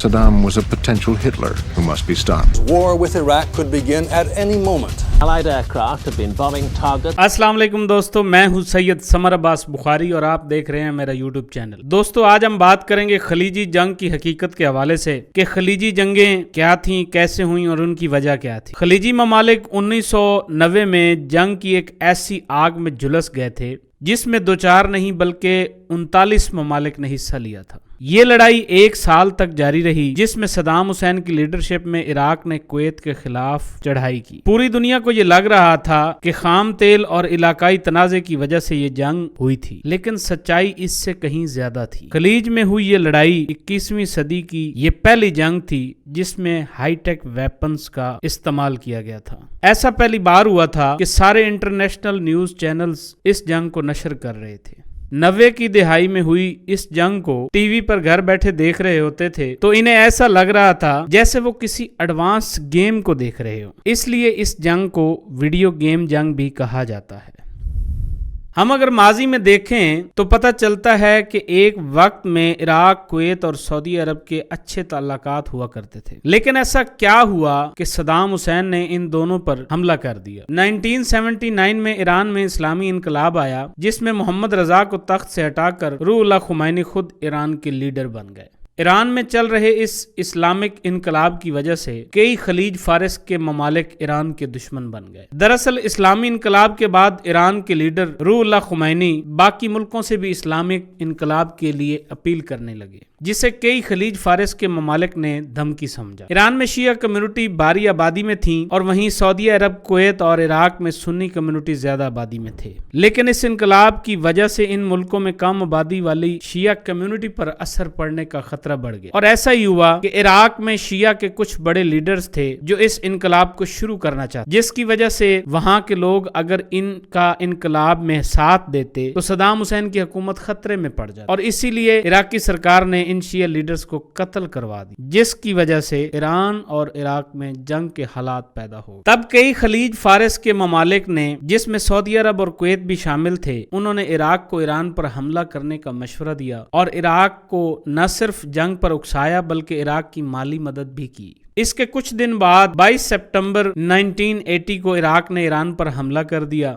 Saddam was a potential Hitler who must be stopped. War with Iraq could begin at any moment. Allied aircraft have been bombing targets. السلام علیکم دوستو، میں ہوں سید سمر عباس بخاری اور آپ دیکھ رہے ہیں میرا یوٹیوب چینل۔ دوستو آج ہم بات کریں گے خلیجی جنگ کی حقیقت کے حوالے سے کہ خلیجی جنگیں کیا تھیں، کیسے ہوئیں اور ان کی وجہ کیا تھی۔ خلیجی ممالک 1990 میں جنگ کی ایک ایسی آگ میں جھلس گئے تھے جس میں 2-4 نہیں بلکہ 39 ممالک نے حصہ لیا تھا۔ یہ لڑائی 1 سال تک جاری رہی جس میں صدام حسین کی لیڈرشپ میں عراق نے کویت کے خلاف چڑھائی کی۔ پوری دنیا کو یہ لگ رہا تھا کہ خام تیل اور علاقائی تنازع کی وجہ سے یہ جنگ ہوئی تھی، لیکن سچائی اس سے کہیں زیادہ تھی۔ خلیج میں ہوئی یہ لڑائی 21ویں صدی کی یہ پہلی جنگ تھی جس میں ہائی ٹیک ویپنز کا استعمال کیا گیا تھا۔ ایسا پہلی بار ہوا تھا کہ سارے انٹرنیشنل نیوز چینلز اس جنگ کو نشر کر رہے تھے۔ 90 کی دہائی میں ہوئی اس جنگ کو ٹی وی پر گھر بیٹھے دیکھ رہے ہوتے تھے تو انہیں ایسا لگ رہا تھا جیسے وہ کسی ایڈوانس گیم کو دیکھ رہے ہو۔ اس لیے اس جنگ کو ویڈیو گیم جنگ بھی کہا جاتا ہے۔ ہم اگر ماضی میں دیکھیں تو پتہ چلتا ہے کہ ایک وقت میں عراق، کویت اور سعودی عرب کے اچھے تعلقات ہوا کرتے تھے، لیکن ایسا کیا ہوا کہ صدام حسین نے ان دونوں پر حملہ کر دیا۔ 1979 میں ایران میں اسلامی انقلاب آیا جس میں محمد رضا کو تخت سے ہٹا کر روح اللہ خمینی خود ایران کے لیڈر بن گئے۔ ایران میں چل رہے اس اسلامک انقلاب کی وجہ سے کئی خلیج فارس کے ممالک ایران کے دشمن بن گئے۔ دراصل اسلامی انقلاب کے بعد ایران کے لیڈر روح اللہ خمینی باقی ملکوں سے بھی اسلامک انقلاب کے لیے اپیل کرنے لگے، جسے کئی خلیج فارس کے ممالک نے دھمکی سمجھا۔ ایران میں شیعہ کمیونٹی بھاری آبادی میں تھیں اور وہیں سعودی عرب، کویت اور عراق میں سنی کمیونٹی زیادہ آبادی میں تھے، لیکن اس انقلاب کی وجہ سے ان ملکوں میں کم آبادی والی شیعہ کمیونٹی پر اثر پڑنے کا خطرہ بڑھ گیا، اور ایسا ہی ہوا کہ عراق میں شیعہ کے کچھ بڑے لیڈرز تھے جو اس انقلاب کو شروع کرنا چاہتے، جس کی وجہ سے وہاں کے لوگ اگر ان کا انقلاب میں ساتھ دیتے تو صدام حسین کی حکومت خطرے میں پڑ جاتی، اور اسی لیے عراقی سرکار نے ان شیعہ لیڈرز کو قتل کروا دی، جس کی وجہ سے ایران اور عراق میں جنگ کے حالات پیدا ہو۔ تب کئی خلیج فارس کے ممالک نے، جس میں سعودی عرب اور کویت بھی شامل تھے، انہوں نے عراق کو ایران پر حملہ کرنے کا مشورہ دیا اور عراق کو نہ صرف جنگ پر اکسایا بلکہ عراق کی مالی مدد بھی کی۔ اس کے کچھ دن بعد 22 سپٹمبر 1980 کو عراق نے ایران پر حملہ کر دیا۔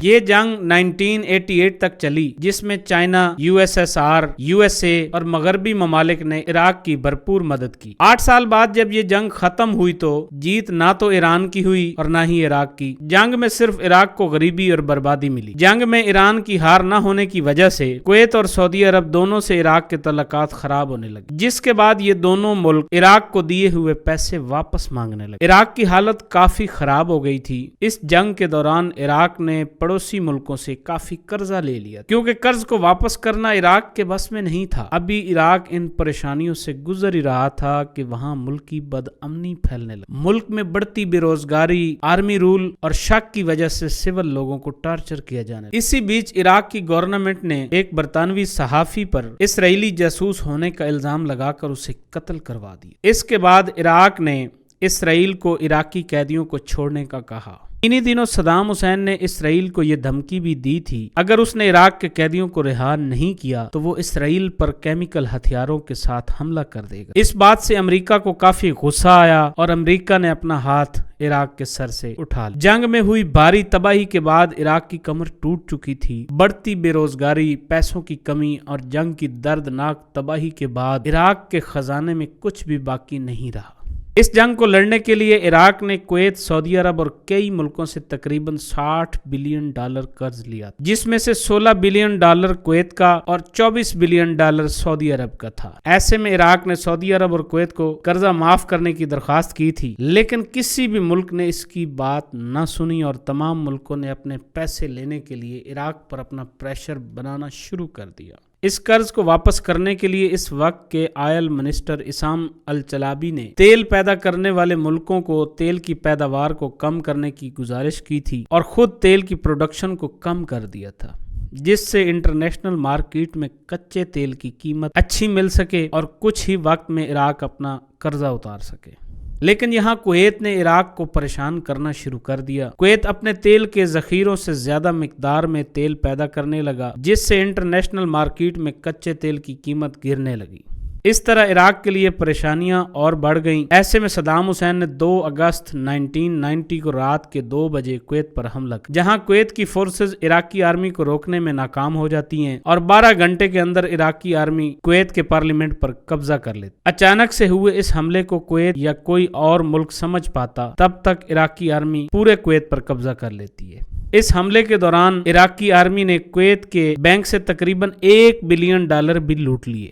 یہ جنگ 1988 تک چلی جس میں چائنا، USSR، USA اور مغربی ممالک نے عراق کی بھرپور مدد کی۔ 8 سال بعد جب یہ جنگ ختم ہوئی تو جیت نہ تو ایران کی ہوئی اور نہ ہی عراق کی۔ جنگ میں صرف عراق کو غریبی اور بربادی ملی۔ جنگ میں ایران کی ہار نہ ہونے کی وجہ سے کویت اور سعودی عرب دونوں سے عراق کے تعلقات خراب ہونے لگے، جس کے بعد یہ دونوں ملک عراق کو دیے ہوئے پیسے واپس مانگنے لگے۔ عراق کی حالت کافی خراب ہو گئی تھی۔ اس جنگ کے دوران عراق نے پڑوسی ملکوں سے کافی قرضہ لے لیا کیونکہ قرض کو واپس کرنا عراق کے بس میں نہیں تھا۔ ابھی عراق ان پریشانیوں سے گزر ہی رہا تھا کہ وہاں ملکی بد امنی پھیلنے لگی۔ ملک میں بڑھتی بے روزگاری، آرمی رول اور شک کی وجہ سے سول لوگوں کو ٹارچر کیا جانے لگا۔ اسی بیچ عراق کی گورنمنٹ نے ایک برطانوی صحافی پر اسرائیلی جاسوس ہونے کا الزام لگا کر اسے قتل کروا دیا۔ اس کے بعد عراق نے اسرائیل کو عراقی قیدیوں کو چھوڑنے کا کہا۔ انہی دنوں صدام حسین نے اسرائیل کو یہ دھمکی بھی دی تھی اگر اس نے عراق کے قیدیوں کو رہا نہیں کیا تو وہ اسرائیل پر کیمیکل ہتھیاروں کے ساتھ حملہ کر دے گا۔ اس بات سے امریکہ کو کافی غصہ آیا اور امریکہ نے اپنا ہاتھ عراق کے سر سے اٹھا لیا۔ جنگ میں ہوئی بھاری تباہی کے بعد عراق کی کمر ٹوٹ چکی تھی۔ بڑھتی بے روزگاری، پیسوں کی کمی اور جنگ کی دردناک تباہی کے بعد عراق کے خزانے میں کچھ بھی باقی نہیں رہا۔ اس جنگ کو لڑنے کے لیے عراق نے کویت، سعودی عرب اور کئی ملکوں سے تقریباً $60 بلین قرض لیا، جس میں سے $16 بلین کویت کا اور $24 بلین سعودی عرب کا تھا۔ ایسے میں عراق نے سعودی عرب اور کویت کو قرضہ معاف کرنے کی درخواست کی تھی، لیکن کسی بھی ملک نے اس کی بات نہ سنی اور تمام ملکوں نے اپنے پیسے لینے کے لیے عراق پر اپنا پریشر بنانا شروع کر دیا۔ اس قرض کو واپس کرنے کے لیے اس وقت کے آئل منسٹر اسام الچلابی نے تیل پیدا کرنے والے ملکوں کو تیل کی پیداوار کو کم کرنے کی گزارش کی تھی اور خود تیل کی پروڈکشن کو کم کر دیا تھا، جس سے انٹرنیشنل مارکیٹ میں کچے تیل کی قیمت اچھی مل سکے اور کچھ ہی وقت میں عراق اپنا قرضہ اتار سکے۔ لیکن یہاں کویت نے عراق کو پریشان کرنا شروع کر دیا۔ کویت اپنے تیل کے ذخیروں سے زیادہ مقدار میں تیل پیدا کرنے لگا، جس سے انٹرنیشنل مارکیٹ میں کچے تیل کی قیمت گرنے لگی۔ اس طرح عراق کے لیے پریشانیاں اور بڑھ گئیں۔ ایسے میں صدام حسین نے 2 اگست 1990 کو رات کے 2 بجے کویت پر حملہ کیا، جہاں کویت کی فورسز عراقی آرمی کو روکنے میں ناکام ہو جاتی ہیں اور 12 گھنٹے کے اندر عراقی آرمی کویت کے پارلیمنٹ پر قبضہ کر لیتی۔ اچانک سے ہوئے اس حملے کو کویت یا کوئی اور ملک سمجھ پاتا تب تک عراقی آرمی پورے کویت پر قبضہ کر لیتی ہے۔ اس حملے کے دوران عراقی آرمی نے کویت کے بینک سے تقریباً $1 بلین بھی لوٹ لیے۔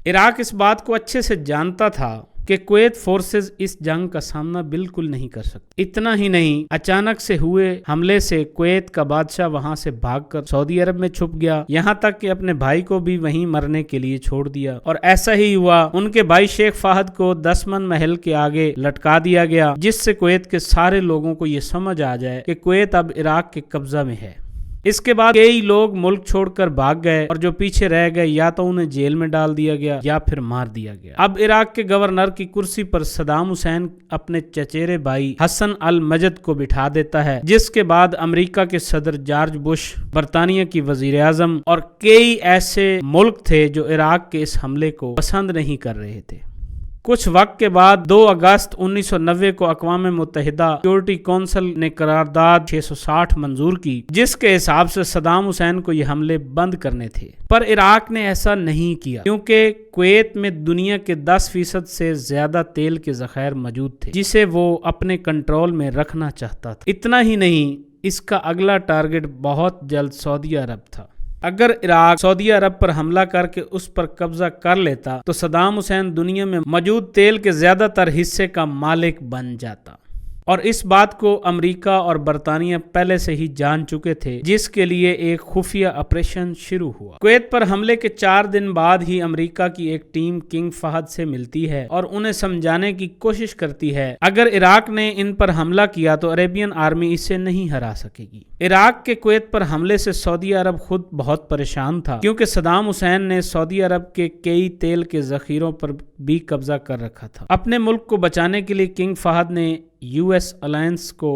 عراق اس بات کو اچھے سے جانتا تھا کہ کویت فورسز اس جنگ کا سامنا بالکل نہیں کر سکتی۔ اتنا ہی نہیں، اچانک سے ہوئے حملے سے کویت کا بادشاہ وہاں سے بھاگ کر سعودی عرب میں چھپ گیا، یہاں تک کہ اپنے بھائی کو بھی وہیں مرنے کے لیے چھوڑ دیا، اور ایسا ہی ہوا۔ ان کے بھائی شیخ فہد کو دسمن محل کے آگے لٹکا دیا گیا، جس سے کویت کے سارے لوگوں کو یہ سمجھ آ جائے کہ کویت اب عراق کے قبضہ میں ہے۔ اس کے بعد کئی لوگ ملک چھوڑ کر بھاگ گئے، اور جو پیچھے رہ گئے یا تو انہیں جیل میں ڈال دیا گیا یا پھر مار دیا گیا۔ اب عراق کے گورنر کی کرسی پر صدام حسین اپنے چچیرے بھائی حسن المجد کو بٹھا دیتا ہے، جس کے بعد امریکہ کے صدر جارج بش، برطانیہ کی وزیر اعظم اور کئی ایسے ملک تھے جو عراق کے اس حملے کو پسند نہیں کر رہے تھے۔ کچھ وقت کے بعد 2 اگست 1990 کو اقوام متحدہ سیکورٹی کونسل نے قرارداد 660 منظور کی، جس کے حساب سے صدام حسین کو یہ حملے بند کرنے تھے، پر عراق نے ایسا نہیں کیا کیونکہ کویت میں دنیا کے 10% سے زیادہ تیل کے ذخائر موجود تھے، جسے وہ اپنے کنٹرول میں رکھنا چاہتا تھا۔ اتنا ہی نہیں، اس کا اگلا ٹارگٹ بہت جلد سعودی عرب تھا۔ اگر عراق سعودی عرب پر حملہ کر کے اس پر قبضہ کر لیتا تو صدام حسین دنیا میں موجود تیل کے زیادہ تر حصے کا مالک بن جاتا، اور اس بات کو امریکہ اور برطانیہ پہلے سے ہی جان چکے تھے، جس کے لیے ایک خفیہ آپریشن شروع ہوا۔ کویت پر حملے کے 4 دن بعد ہی امریکہ کی ایک ٹیم کنگ فہد سے ملتی ہے اور انہیں سمجھانے کی کوشش کرتی ہے اگر عراق نے ان پر حملہ کیا تو عربین آرمی اسے نہیں ہرا سکے گی۔ عراق کے کویت پر حملے سے سعودی عرب خود بہت پریشان تھا، کیونکہ صدام حسین نے سعودی عرب کے کئی تیل کے ذخیروں پر بھی قبضہ کر رکھا تھا۔ اپنے ملک کو بچانے کے لیے کنگ فہد نے US الائنس کو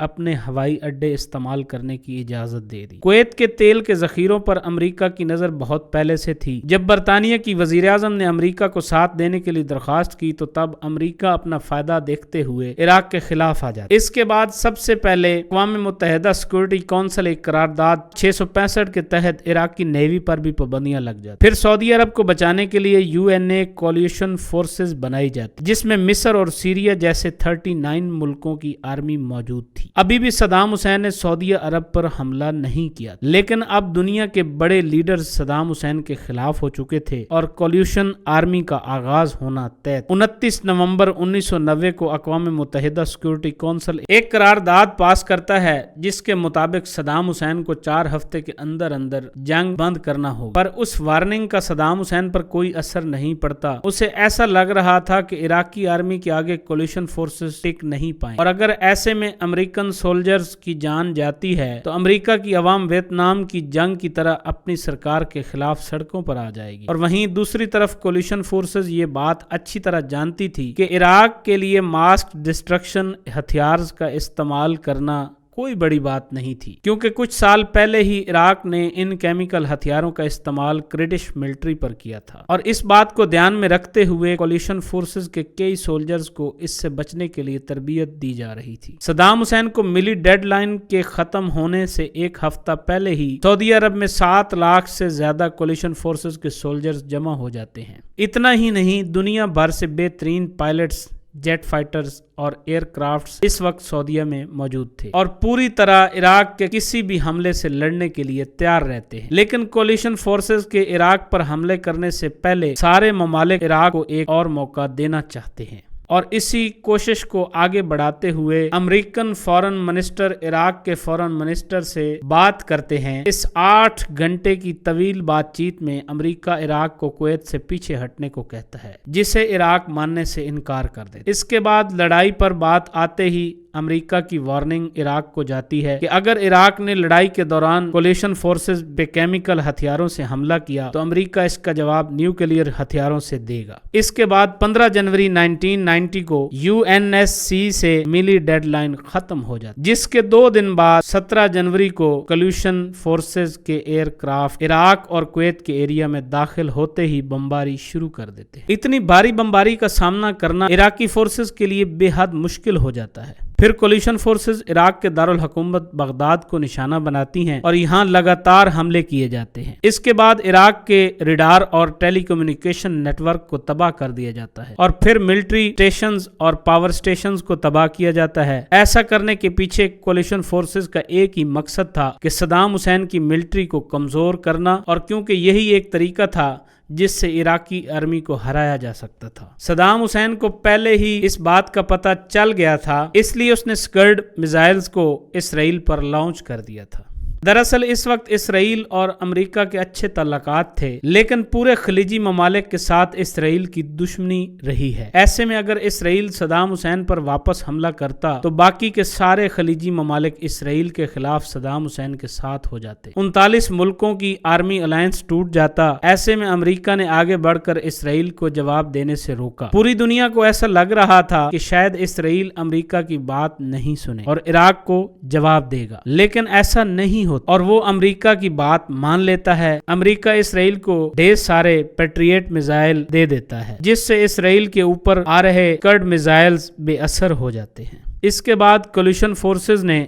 اپنے ہوائی اڈے استعمال کرنے کی اجازت دے دی۔ کویت کے تیل کے ذخیروں پر امریکہ کی نظر بہت پہلے سے تھی۔ جب برطانیہ کی وزیر اعظم نے امریکہ کو ساتھ دینے کے لیے درخواست کی تو تب امریکہ اپنا فائدہ دیکھتے ہوئے عراق کے خلاف آ جاتا۔ اس کے بعد سب سے پہلے اقوام متحدہ سیکورٹی کونسل ایک قرارداد 665 کے تحت عراق کی نیوی پر بھی پابندیاں لگ جاتی۔ پھر سعودی عرب کو بچانے کے لیے UNA کولیشن فورسز بنائی جاتی، جس میں مصر اور سیریا جیسے 39 ملکوں کی آرمی موجود تھی۔ ابھی بھی صدام حسین نے سعودی عرب پر حملہ نہیں کیا، لیکن اب دنیا کے بڑے لیڈر صدام حسین کے خلاف ہو چکے تھے اور کولیشن آرمی کا آغاز ہونا طے تھا۔ 29 نومبر 1990 کو اقوام متحدہ سیکورٹی کونسل ایک قرارداد پاس کرتا ہے جس کے مطابق صدام حسین کو 4 ہفتے کے اندر جنگ بند کرنا ہوگا، پر اس وارننگ کا صدام حسین پر کوئی اثر نہیں پڑتا۔ اسے ایسا لگ رہا تھا کہ عراقی آرمی کے آگے کولیشن فورسز ٹک نہیں پائیں، اور اگر ایسے میں امریکن سولجرز کی جان جاتی ہے تو امریکہ کی عوام ویتنام کی جنگ کی طرح اپنی سرکار کے خلاف سڑکوں پر آ جائے گی۔ اور وہیں دوسری طرف کولیشن فورسز یہ بات اچھی طرح جانتی تھی کہ عراق کے لیے ماس ڈسٹرکشن ہتھیارز کا استعمال کرنا کوئی بڑی بات نہیں تھی، کیونکہ کچھ سال پہلے ہی عراق نے ان کیمیکل ہتھیاروں کا استعمال کرٹش ملٹری پر کیا تھا، اور اس بات کو دھیان میں رکھتے ہوئے کولیشن فورسز کے کئی سولجرز کو اس سے بچنے کے لیے تربیت دی جا رہی تھی۔ صدام حسین کو ملی ڈیڈ لائن کے ختم ہونے سے 1 ہفتہ پہلے ہی سعودی عرب میں 7 لاکھ سے زیادہ کولیشن فورسز کے سولجرز جمع ہو جاتے ہیں۔ اتنا ہی نہیں، دنیا بھر سے بہترین پائلٹس، جیٹ فائٹرز اور ایئر کرافٹس اس وقت سعودیہ میں موجود تھے اور پوری طرح عراق کے کسی بھی حملے سے لڑنے کے لیے تیار رہتے ہیں۔ لیکن کولیشن فورسز کے عراق پر حملے کرنے سے پہلے سارے ممالک عراق کو ایک اور موقع دینا چاہتے ہیں، اور اسی کوشش کو آگے بڑھاتے ہوئے امریکن فارن منسٹر عراق کے فارن منسٹر سے بات کرتے ہیں۔ اس 8 گھنٹے کی طویل بات چیت میں امریکہ عراق کو کویت سے پیچھے ہٹنے کو کہتا ہے، جسے عراق ماننے سے انکار کر دیتا ہے۔ اس کے بعد لڑائی پر بات آتے ہی امریکہ کی وارننگ عراق کو جاتی ہے کہ اگر عراق نے لڑائی کے دوران کولیشن فورسز پہ کیمیکل ہتھیاروں سے حملہ کیا تو امریکہ اس کا جواب نیوکلیئر ہتھیاروں سے دے گا۔ اس کے بعد 15 جنوری 1990 کو UNSC سے ملی ڈیڈ لائن ختم ہو جاتی، جس کے 2 دن بعد 17 جنوری کو کولیشن فورسز کے ایئر کرافٹ عراق اور کویت کے ایریا میں داخل ہوتے ہی بمباری شروع کر دیتے ہیں۔ اتنی بھاری بمباری کا سامنا کرنا عراقی فورسز کے لیے بے حد مشکل ہو جاتا ہے۔ پھر کولیشن فورسز عراق کے دارالحکومت بغداد کو نشانہ بناتی ہیں اور یہاں لگاتار حملے کیے جاتے ہیں۔ اس کے بعد عراق کے ریڈار اور ٹیلی کمیونیکیشن نیٹ ورک کو تباہ کر دیا جاتا ہے اور پھر ملٹری اسٹیشنز اور پاور اسٹیشنز کو تباہ کیا جاتا ہے۔ ایسا کرنے کے پیچھے کولیشن فورسز کا ایک ہی مقصد تھا کہ صدام حسین کی ملٹری کو کمزور کرنا، اور کیونکہ یہی ایک طریقہ تھا جس سے عراقی آرمی کو ہرایا جا سکتا تھا۔ صدام حسین کو پہلے ہی اس بات کا پتہ چل گیا تھا، اس لیے اس نے اسکرڈ میزائلز کو اسرائیل پر لانچ کر دیا تھا۔ دراصل اس وقت اسرائیل اور امریکہ کے اچھے تعلقات تھے، لیکن پورے خلیجی ممالک کے ساتھ اسرائیل کی دشمنی رہی ہے۔ ایسے میں اگر اسرائیل صدام حسین پر واپس حملہ کرتا تو باقی کے سارے خلیجی ممالک اسرائیل کے خلاف صدام حسین کے ساتھ ہو جاتے، 39 ملکوں کی آرمی الائنس ٹوٹ جاتا۔ ایسے میں امریکہ نے آگے بڑھ کر اسرائیل کو جواب دینے سے روکا۔ پوری دنیا کو ایسا لگ رہا تھا کہ شاید اسرائیل امریکہ کی بات نہیں سنے اور عراق کو جواب دے گا، لیکن ایسا نہیں اور وہ امریکہ کی بات مان لیتا ہے۔ امریکہ اسرائیل کو ڈھیر سارے پیٹریٹ میزائل دے دیتا ہے، جس سے اسرائیل کے اوپر آ رہے اسکرڈ میزائلز بے اثر ہو جاتے ہیں۔ اس کے بعد کولیشن فورسز نے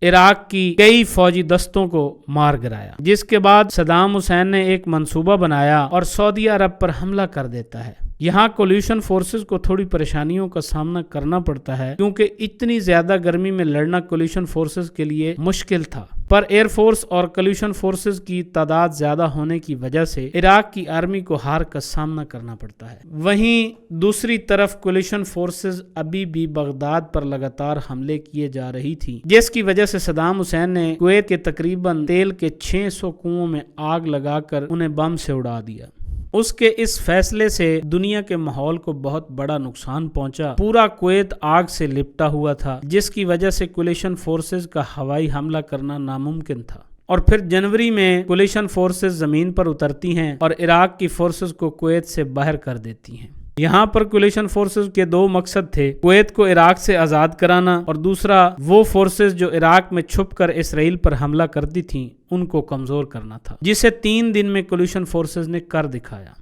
عراق کی کئی فوجی دستوں کو مار گرایا، جس کے بعد صدام حسین نے ایک منصوبہ بنایا اور سعودی عرب پر حملہ کر دیتا ہے۔ یہاں کولیشن فورسز کو تھوڑی پریشانیوں کا سامنا کرنا پڑتا ہے، کیونکہ اتنی زیادہ گرمی میں لڑنا کولیشن فورسز کے لیے مشکل تھا، پر ایئر فورس اور کولیشن فورسز کی تعداد زیادہ ہونے کی وجہ سے عراق کی آرمی کو ہار کا سامنا کرنا پڑتا ہے۔ وہیں دوسری طرف کولیشن فورسز ابھی بھی بغداد پر لگاتار حملے کیے جا رہی تھی، جس کی وجہ سے صدام حسین نے کویت کے تقریباً تیل کے 600 کنووں میں آگ لگا کر انہیں بم سے اڑا دیا۔ اس کے اس فیصلے سے دنیا کے ماحول کو بہت بڑا نقصان پہنچا۔ پورا کویت آگ سے لپٹا ہوا تھا، جس کی وجہ سے کولیشن فورسز کا ہوائی حملہ کرنا ناممکن تھا۔ اور پھر جنوری میں کولیشن فورسز زمین پر اترتی ہیں اور عراق کی فورسز کو کویت سے باہر کر دیتی ہیں۔ یہاں پر کولیشن فورسز کے 2 مقصد تھے، کویت کو عراق سے آزاد کرانا اور دوسرا وہ فورسز جو عراق میں چھپ کر اسرائیل پر حملہ کرتی تھیں ان کو کمزور کرنا تھا، جسے 3 دن میں کولیشن فورسز نے کر دکھایا۔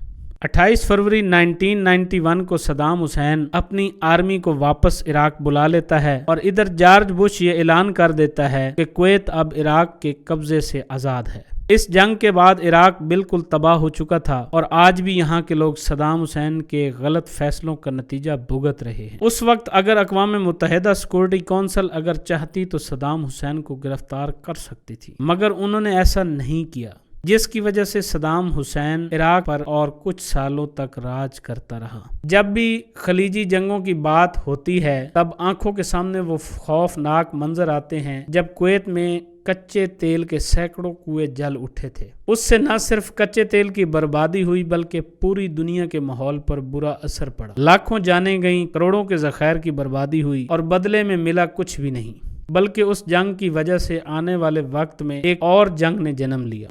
28 فروری 1991 کو صدام حسین اپنی آرمی کو واپس عراق بلا لیتا ہے اور ادھر جارج بش یہ اعلان کر دیتا ہے کہ کویت اب عراق کے قبضے سے آزاد ہے۔ اس جنگ کے بعد عراق بالکل تباہ ہو چکا تھا اور آج بھی یہاں کے لوگ صدام حسین کے غلط فیصلوں کا نتیجہ بھگت رہے ہیں۔ اس وقت اگر اقوام متحدہ سیکورٹی کونسل اگر چاہتی تو صدام حسین کو گرفتار کر سکتی تھی، مگر انہوں نے ایسا نہیں کیا، جس کی وجہ سے صدام حسین عراق پر اور کچھ سالوں تک راج کرتا رہا۔ جب بھی خلیجی جنگوں کی بات ہوتی ہے تب آنکھوں کے سامنے وہ خوفناک منظر آتے ہیں جب کویت میں کچے تیل کے سینکڑوں کنویں جل اٹھے تھے۔ اس سے نہ صرف کچے تیل کی بربادی ہوئی بلکہ پوری دنیا کے ماحول پر برا اثر پڑا۔ لاکھوں جانیں گئیں، کروڑوں کے ذخائر کی بربادی ہوئی اور بدلے میں ملا کچھ بھی نہیں، بلکہ اس جنگ کی وجہ سے آنے والے وقت میں ایک اور جنگ نے جنم لیا۔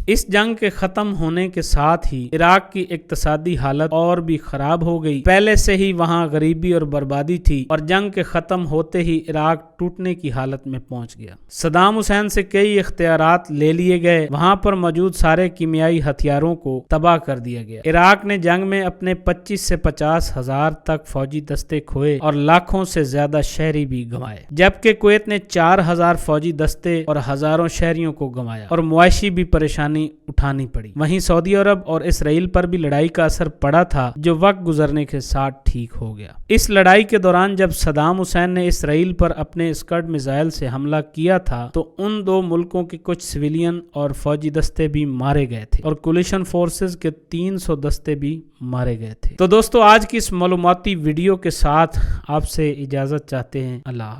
اس جنگ کے ختم ہونے کے ساتھ ہی عراق کی اقتصادی حالت اور بھی خراب ہو گئی۔ پہلے سے ہی وہاں غریبی اور بربادی تھی اور جنگ کے ختم ہوتے ہی عراق ٹوٹنے کی حالت میں پہنچ گیا۔ صدام حسین سے کئی اختیارات لے لیے گئے، وہاں پر موجود سارے کیمیائی ہتھیاروں کو تباہ کر دیا گیا۔ عراق نے جنگ میں اپنے 25 سے 50 ہزار تک فوجی دستے کھوئے اور لاکھوں سے زیادہ شہری بھی گنوائے، جبکہ کویت نے 4000 فوجی دستے اور ہزاروں شہریوں کو گنوایا اور معاشی بھی پریشانی اٹھانی پڑی۔ وہیں سعودی عرب اور اسرائیل پر بھی لڑائی کا اثر پڑا تھا، جو وقت گزرنے کے ساتھ ٹھیک ہو گیا۔ اس لڑائی کے دوران جب صدام حسین نے اسرائیل پر اپنے اسکرڈ میزائل سے حملہ کیا تھا تو ان 2 ملکوں کے کچھ سویلین اور فوجی دستے بھی مارے گئے تھے اور کولیشن فورسز کے 300 دستے بھی مارے گئے تھے۔ تو دوستو، آج کی اس معلوماتی ویڈیو کے ساتھ آپ سے اجازت چاہتے ہیں۔ اللہ حافظ۔